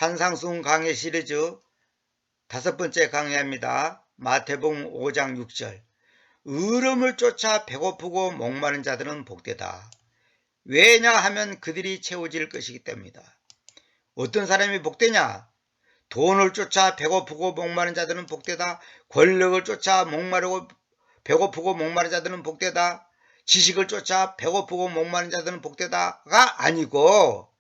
산상수훈 강해 시리즈 5번째 강해입니다. 마태복음 5장 6절. 의름을 쫓아 배고프고 목마른 자들은 복되다. 왜냐하면 그들이 채워질 것이기 때문이다. 어떤 사람이 복되냐? 돈을 쫓아 배고프고 목마른 자들은 복되다. 권력을 쫓아 배고프고 목마른 자들은 복되다. 지식을 쫓아 배고프고 목마른 자들은 복되다가 아니고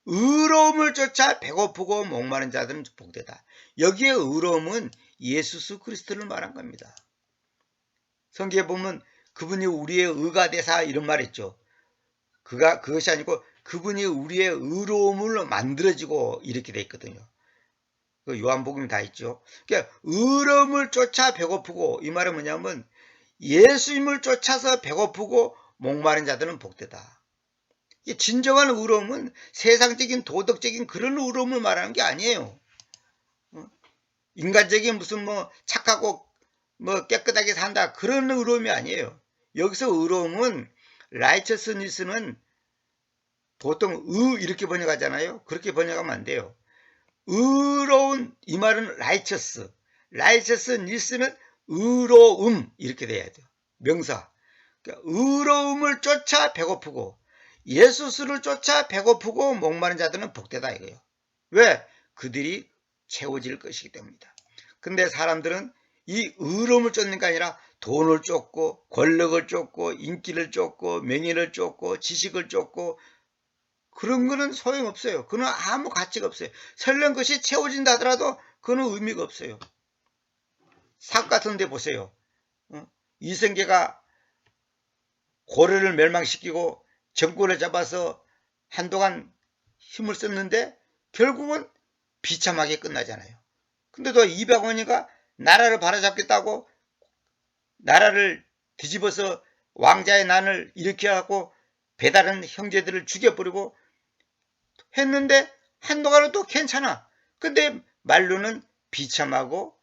의로움을 쫓아 배고프고 목마른 자들은 복되다. 여기에 의로움은 예수 그리스도를 말한 겁니다. 성경에 보면 그분이 우리의 의가 되사 이런 말 있죠. 그것이 아니고 그분이 우리의 의로움을 만들어지고 이렇게 돼 있거든요. 그 요한복음이 다 있죠. 그러니까 의로움을 쫓아 배고프고, 이 말은 뭐냐면 예수님을 쫓아서 배고프고 목마른 자들은 복되다. 진정한 의로움은 세상적인 도덕적인 그런 의로움을 말하는 게 아니에요. 인간적인 무슨 착하고 깨끗하게 산다 그런 의로움이 아니에요. 여기서 의로움은 righteousness는 보통 이렇게 번역하잖아요. 그렇게 번역하면 안 돼요. 의로운, 이 말은 righteousness는 의로움 이렇게 돼야 돼요. 명사. 그러니까 의로움을 쫓아 배고프고 예수를 쫓아 배고프고 목마른 자들은 복되다 이거예요. 왜? 그들이 채워질 것이기 때문이다. 근데 사람들은 이 의로움을 쫓는 게 아니라 돈을 쫓고 권력을 쫓고 인기를 쫓고 명예를 쫓고 지식을 쫓고 그런 거는 소용없어요. 그는 아무 가치가 없어요. 설령 그것이 채워진다 하더라도 그는 의미가 없어요. 삽 같은 데 보세요. 이성계가 고려를 멸망시키고 정권을 잡아서 한동안 힘을 썼는데 결국은 비참하게 끝나잖아요. 근데 또 이병헌이가 나라를 바로잡겠다고 나라를 뒤집어서 왕자의 난을 일으켜갖고 배다른 형제들을 죽여버리고 했는데 한동안은 또 괜찮아. 근데 말로는 비참하고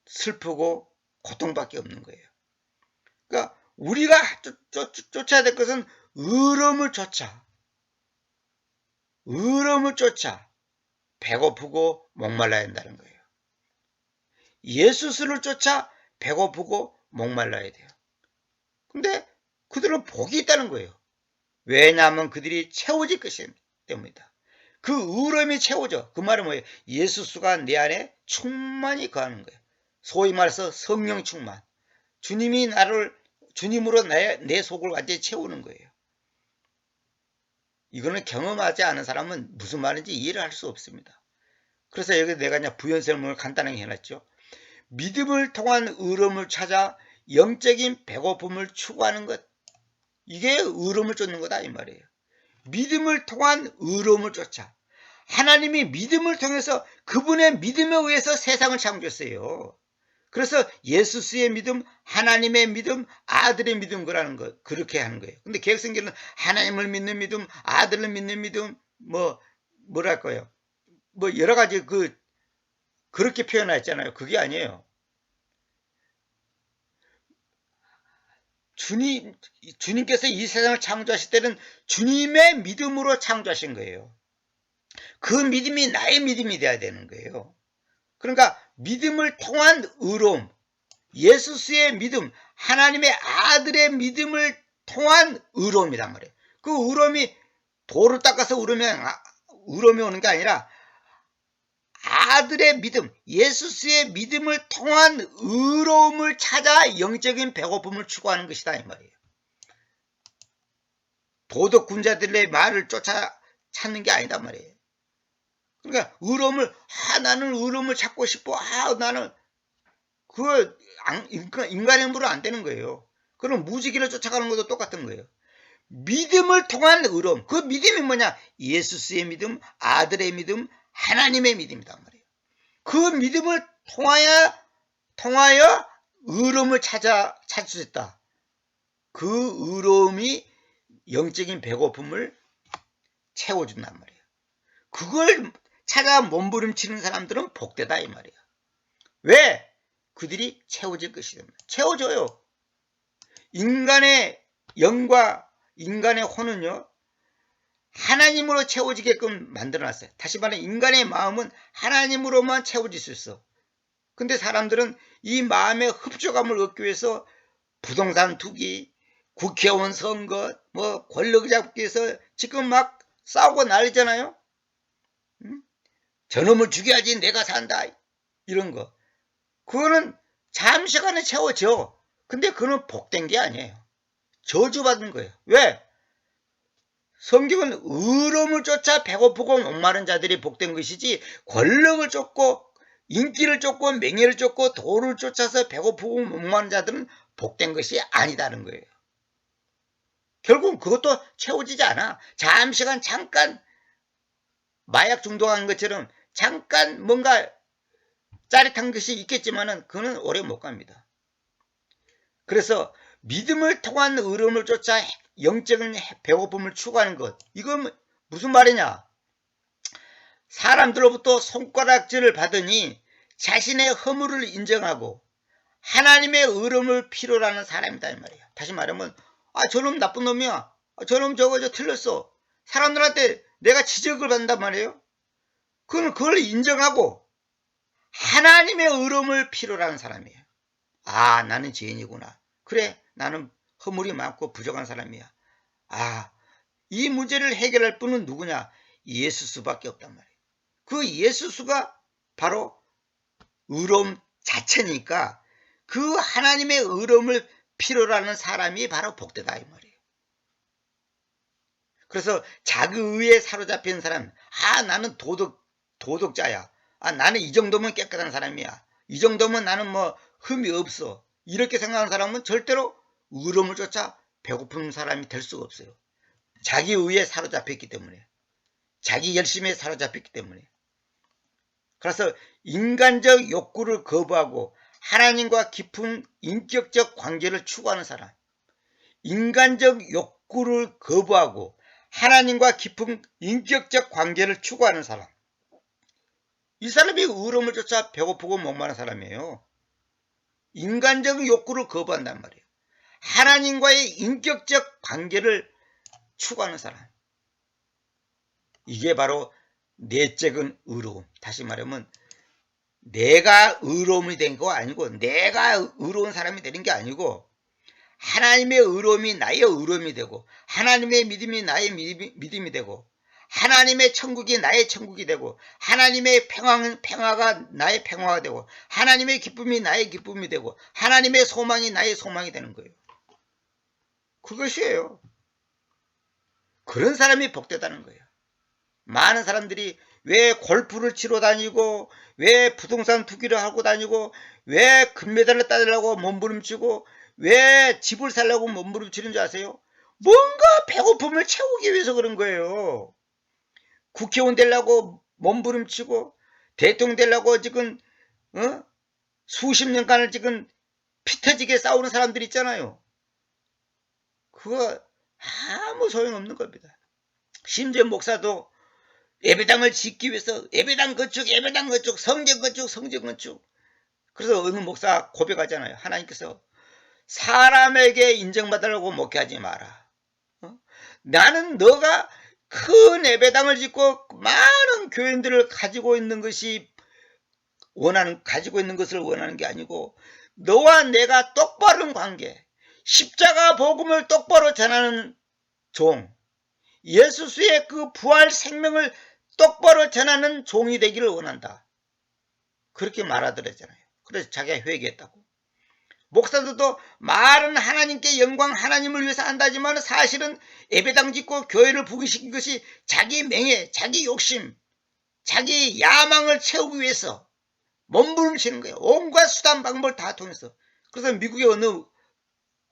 슬프고 고통밖에 없는 거예요. 그러니까 우리가 쫓아야 될 것은 의로움을 쫓아 배고프고 목말라야 한다는 거예요. 예수를 쫓아 배고프고 목말라야 돼요. 근데 그들은 복이 있다는 거예요. 왜냐하면 그들이 채워질 것이기 때문이다. 그 의로움이 채워져. 그 말은 뭐예요? 예수가 내 안에 충만히 거하는 거예요. 소위 말해서 성령 충만. 주님으로 내 속을 완전히 채우는 거예요. 이거는 경험하지 않은 사람은 무슨 말인지 이해를 할 수 없습니다. 그래서 여기 내가 그냥 부연 설명을 간단하게 해놨죠. 믿음을 통한 의로움을 찾아 영적인 배고픔을 추구하는 것. 이게 의로움을 쫓는 거다 이 말이에요. 믿음을 통한 의로움을 쫓아. 하나님이 믿음을 통해서 그분의 믿음에 의해서 세상을 창조했어요. 그래서 예수의 믿음, 하나님의 믿음, 아들의 믿음 그라는 거 그렇게 하는 거예요. 근데 개혁성경은 하나님을 믿는 믿음, 아들을 믿는 믿음, 뭐랄까요? 여러 가지 그렇게 표현했잖아요. 그게 아니에요. 주님께서 이 세상을 창조하실 때는 주님의 믿음으로 창조하신 거예요. 그 믿음이 나의 믿음이 돼야 되는 거예요. 그러니까 믿음을 통한 의로움, 예수의 믿음, 하나님의 아들의 믿음을 통한 의로움이란 말이에요. 그 의로움이 돌을 닦아서 의로움이 오는 게 아니라 아들의 믿음, 예수의 믿음을 통한 의로움을 찾아 영적인 배고픔을 추구하는 것이다 이 말이에요. 도덕군자들의 말을 찾는 게 아니다 말이에요. 그러니까 나는 의로움을 찾고 싶어. 나는 그거 인간의 힘으로 안 되는 거예요. 그럼 무지개를 쫓아가는 것도 똑같은 거예요. 믿음을 통한 의로움. 그 믿음이 뭐냐? 예수의 믿음, 아들의 믿음, 하나님의 믿음이란 말이에요. 그 믿음을 통하여 의로움을 찾을 수 있다. 그 의로움이 영적인 배고픔을 채워준단 말이에요. 그걸 찾아 몸부림치는 사람들은 복되다 이 말이에요. 왜? 그들이 채워질 것이다. 채워져요. 인간의 영과 인간의 혼은요, 하나님으로 채워지게끔 만들어놨어요. 다시 말해 인간의 마음은 하나님으로만 채워질 수 있어. 근데 사람들은 이 마음의 흡족함을 얻기 위해서 부동산 투기, 국회의원 선거, 뭐 권력 잡기 위해서 지금 막 싸우고 난리잖아요. 응? 저놈을 죽여야지 내가 산다. 이런 거. 그거는 잠시간에 채워져. 근데 그거는 복된 게 아니에요. 저주받은 거예요. 왜? 성경은 의로움을 쫓아 배고프고 목마른 자들이 복된 것이지 권력을 쫓고 인기를 쫓고 명예를 쫓고 돈을 쫓아서 배고프고 목마른 자들은 복된 것이 아니다는 거예요. 결국은 그것도 채워지지 않아. 잠깐 마약 중독한 것처럼 잠깐 뭔가 짜릿한 것이 있겠지만은 그는 오래 못 갑니다. 그래서 믿음을 통한 의로움을 쫓아 영적인 배고픔을 추구하는 것. 이건 무슨 말이냐? 사람들로부터 손가락질을 받으니 자신의 허물을 인정하고 하나님의 의로움을 필요로 하는 사람이다 이 말이에요. 다시 말하면 저놈 나쁜 놈이야. 저놈 저거 틀렸어. 사람들한테 내가 지적을 받는단 말이에요. 그걸 인정하고 하나님의 의로움을 필요로 하는 사람이에요. 나는 죄인이구나. 그래, 나는 허물이 많고 부족한 사람이야. 이 문제를 해결할 분은 누구냐? 예수수밖에 없단 말이에요. 그 예수수가 바로 의로움 자체니까 그 하나님의 의로움을 필요로 하는 사람이 바로 복되다 이 말이에요. 그래서 자기의에 사로잡힌 사람, 나는 도덕자야. 나는 이 정도면 깨끗한 사람이야. 이 정도면 나는 뭐 흠이 없어. 이렇게 생각하는 사람은 절대로 의로움을 쫓아 배고픈 사람이 될 수가 없어요. 자기 의에 사로잡혔기 때문에. 자기 열심에 사로잡혔기 때문에. 그래서 인간적 욕구를 거부하고 하나님과 깊은 인격적 관계를 추구하는 사람. 인간적 욕구를 거부하고 하나님과 깊은 인격적 관계를 추구하는 사람. 이 사람이 의로움을 쫓아 배고프고 목마른 사람이에요. 인간적 욕구를 거부한단 말이에요. 하나님과의 인격적 관계를 추구하는 사람. 이게 바로 내적인 의로움. 다시 말하면 내가 의로움이 된 거 아니고 내가 의로운 사람이 되는 게 아니고 하나님의 의로움이 나의 의로움이 되고 하나님의 믿음이 나의 믿음이 되고 하나님의 천국이 나의 천국이 되고 하나님의 평화가 나의 평화가 되고 하나님의 기쁨이 나의 기쁨이 되고 하나님의 소망이 나의 소망이 되는 거예요. 그것이에요. 그런 사람이 복되다는 거예요. 많은 사람들이 왜 골프를 치러 다니고 왜 부동산 투기를 하고 다니고 왜 금메달을 따려고 몸부림치고 왜 집을 살려고 몸부림치는 줄 아세요? 뭔가 배고픔을 채우기 위해서 그런 거예요. 국회의원 되려고 몸부림치고 대통령 되려고 지금 수십 년간을 지금 피 터지게 싸우는 사람들 있잖아요. 그거 아무 소용없는 겁니다. 심지어 목사도 예배당을 짓기 위해서 예배당 건축 성전 건축 그래서 어느 목사 고백하잖아요. 하나님께서 사람에게 인정받으려고 목회하지 마라. 나는 너가 큰 예배당을 짓고 많은 교인들을 가지고 있는 것을 원하는 게 아니고 너와 내가 똑바른 관계, 십자가 복음을 똑바로 전하는 종, 예수의 그 부활 생명을 똑바로 전하는 종이 되기를 원한다. 그렇게 말하더랬잖아요. 그래서 자기가 회개했다고. 목사들도 말은 하나님께 영광 하나님을 위해서 한다지만 사실은 예배당 짓고 교회를 부귀시킨 것이 자기 명예, 자기 욕심, 자기 야망을 채우기 위해서 몸부림치는 거예요. 온갖 수단 방법을 다 통해서. 그래서 미국의 어느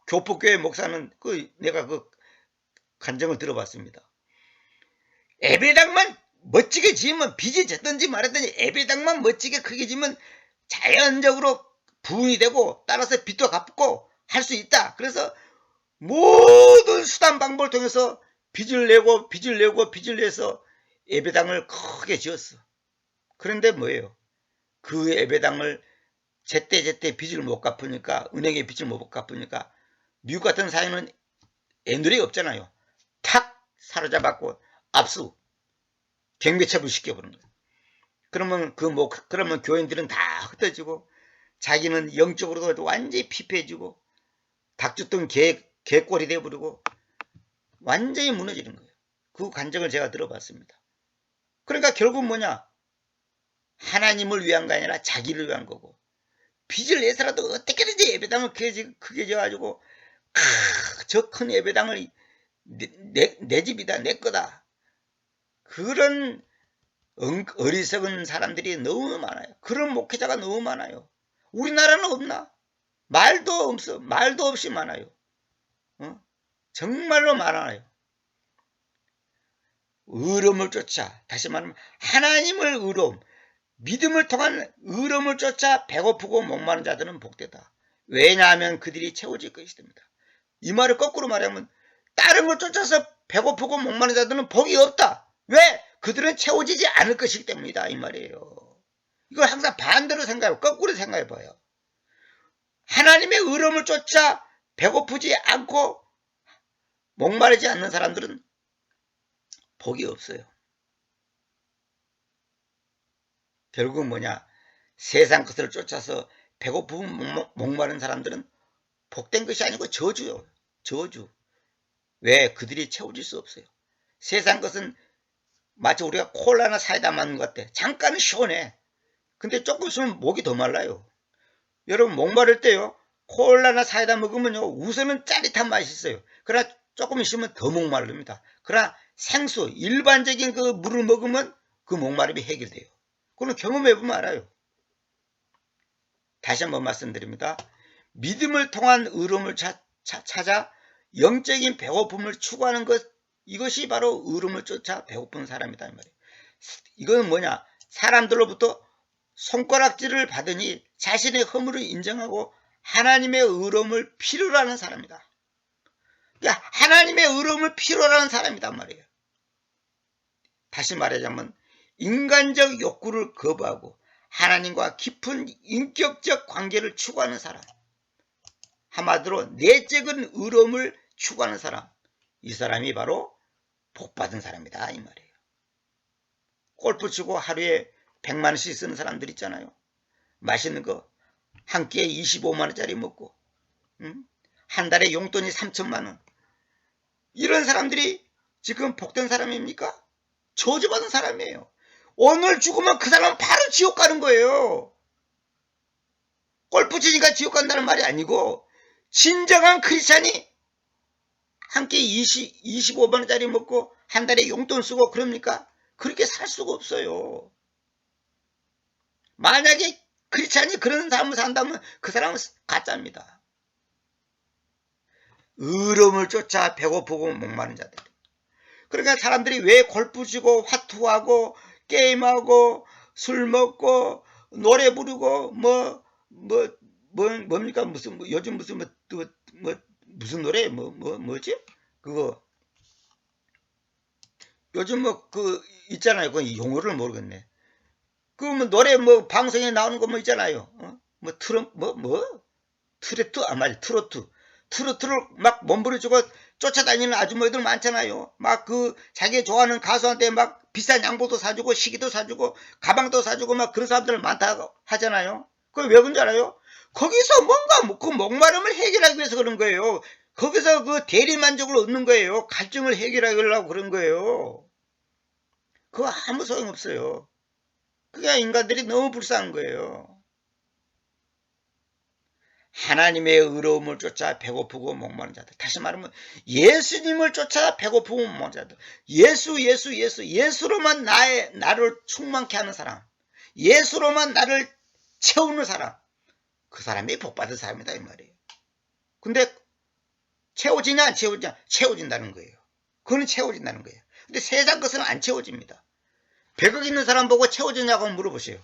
교포교회 목사는 내가 그 간증을 들어봤습니다. 예배당만 멋지게 지으면 빚이 졌든지 말았든지 예배당만 멋지게 크게 지으면 자연적으로 부흥이 되고 따라서 빚도 갚고 할 수 있다. 그래서 모든 수단 방법을 통해서 빚을 내서 예배당을 크게 지었어. 그런데 뭐예요? 그 예배당을 제때 빚을 못 갚으니까 은행에 빚을 못 갚으니까 미국 같은 사회는 애누리 없잖아요. 탁 사로잡았고 압수, 경매처분 시켜버리는 거예요. 그러면 교인들은 다 흩어지고 자기는 영적으로도 완전히 피폐해지고 닥쳤던 개꼴이 돼버리고 완전히 무너지는 거예요. 그 간증을 제가 들어봤습니다. 그러니까 결국 뭐냐? 하나님을 위한 게 아니라 자기를 위한 거고, 빚을 내서라도 어떻게든지 예배당을 크게 지어가지고 저 큰 예배당을 내 집이다, 내 거다, 그런 어리석은 사람들이 너무 많아요. 그런 목회자가 너무 많아요. 우리나라는 없나? 말도 없이 많아요. 정말로 많아요. 의로움을 쫓아, 다시 말하면 하나님을 의로움, 믿음을 통한 의로움을 쫓아 배고프고 목마른 자들은 복되다. 왜냐하면 그들이 채워질 것이됩니다. 이 말을 거꾸로 말하면 다른 걸 쫓아서 배고프고 목마른 자들은 복이 없다. 왜? 그들은 채워지지 않을 것이기 때문이다, 이 말이에요. 이걸 항상 반대로 생각해요. 거꾸로 생각해봐요. 하나님의 의로움을 쫓아 배고프지 않고 목마르지 않는 사람들은 복이 없어요. 결국은 뭐냐? 세상 것을 쫓아서 배고프고 목마른 사람들은 복된 것이 아니고 저주요. 저주. 왜? 그들이 채워질 수 없어요. 세상 것은 마치 우리가 콜라나 사이다 맞는 것 같아. 잠깐은 시원해. 근데 조금 있으면 목이 더 말라요. 여러분, 목마를 때요, 콜라나 사이다 먹으면요, 우선은 짜릿한 맛이 있어요. 그러나 조금 있으면 더 목마릅니다. 그러나 생수, 일반적인 그 물을 먹으면 그 목마름이 해결돼요. 그건 경험해보면 알아요. 다시 한번 말씀드립니다. 믿음을 통한 의로움을 찾아 영적인 배고픔을 추구하는 것, 이것이 바로 의로움을 쫓아 배고픈 사람이다, 이 말이에요. 이건 뭐냐? 사람들로부터 손가락질을 받으니 자신의 허물을 인정하고 하나님의 의로움을 필요로 하는 사람이다. 그러니까 하나님의 의로움을 필요로 하는 사람이단 말이에요. 다시 말하자면 인간적 욕구를 거부하고 하나님과 깊은 인격적 관계를 추구하는 사람, 한마디로 내적인 의로움을 추구하는 사람, 이 사람이 바로 복받은 사람이다, 이 말이에요. 골프 치고 하루에 100만원씩 쓰는 사람들 있잖아요. 맛있는 거 한 끼에 25만원짜리 먹고, 한 달에 용돈이 3천만원. 이런 사람들이 지금 복된 사람입니까? 저주받은 사람이에요. 오늘 죽으면 그 사람은 바로 지옥 가는 거예요. 골프 치니까 지옥 간다는 말이 아니고, 진정한 크리스찬이 한 끼에 25만원짜리 먹고 한 달에 용돈 쓰고 그럽니까? 그렇게 살 수가 없어요. 만약에 크리스찬이 그런 삶을 산다면 그 사람은 가짜입니다. 의로움을 쫓아 배고프고 목마른 자들. 그러니까 사람들이 왜 골프 치고 화투하고 게임하고 술 먹고 노래 부르고 뭡니까? 무슨 요즘 무슨 무슨 노래 뭐지? 그거 요즘 그 있잖아요. 그 용어를 모르겠네. 그 노래 방송에 나오는 거 있잖아요. 트로트, 트로트를 막 몸부림치고 쫓아다니는 아주머니들 많잖아요. 막 자기 좋아하는 가수한테 막 비싼 양복도 사주고 시계도 사주고 가방도 사주고 막 그런 사람들 많다고 하잖아요. 그게 왜 그런지 알아요? 거기서 뭔가 그 목마름을 해결하기 위해서 그런 거예요. 거기서 그 대리만족을 얻는 거예요. 갈증을 해결하려고 그런 거예요. 그거 아무 소용없어요. 그게 인간들이 너무 불쌍한 거예요. 하나님의 의로움을 쫓아 배고프고 목마른 자들. 다시 말하면 예수님을 쫓아 배고프고 목마른 자들. 예수로만 나를 충만케 하는 사람, 예수로만 나를 채우는 사람, 그 사람이 복받은 사람이다, 이 말이에요. 근데 채워지냐 안 채워지냐? 채워진다는 거예요. 그거는 채워진다는 거예요. 근데 세상 것은 안 채워집니다. 100억 있는 사람 보고 채워지냐고 물어보세요.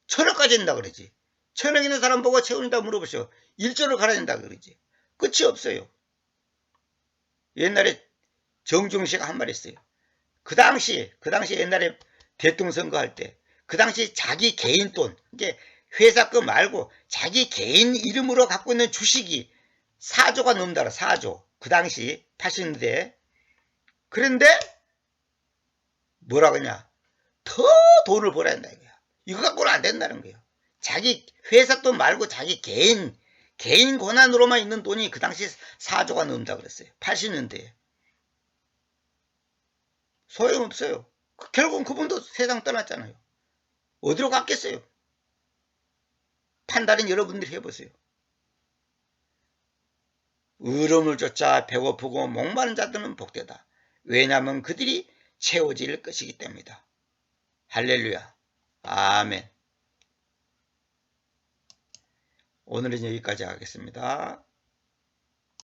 1000억까지 된다 그러지. 1000억 있는 사람 보고 채워진다고 물어보세요. 1조를 갈아야 된다 그러지. 끝이 없어요. 옛날에 정중시가 한 말 했어요. 그 당시 옛날에 대통령 선거할 때, 그 당시 자기 개인 돈, 이제 회사 거 말고 자기 개인 이름으로 갖고 있는 주식이 4조가 넘는다. 4조. 그 당시 80년대. 그런데 뭐라 그러냐? 더 돈을 벌어야 한다 이거야. 이거 갖고는 안 된다는 거예요. 자기 회사 돈 말고 자기 개인 권한으로만 있는 돈이 그 당시 4조가 넘는다 그랬어요. 80년대에. 소용없어요. 결국은 그분도 세상 떠났잖아요. 어디로 갔겠어요? 판단은 여러분들이 해보세요. 의로움을 쫓아 배고프고 목마른 자들은 복되다. 왜냐하면 그들이 채워질 것이기 때문이다. 할렐루야. 아멘. 오늘은 여기까지 하겠습니다.